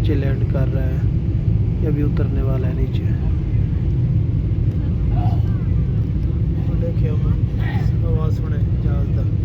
नीचे लैंड कर रहा है या अभी उतरने वाला है नीचे। देखिए आवाज़ सुने जहाज़ का।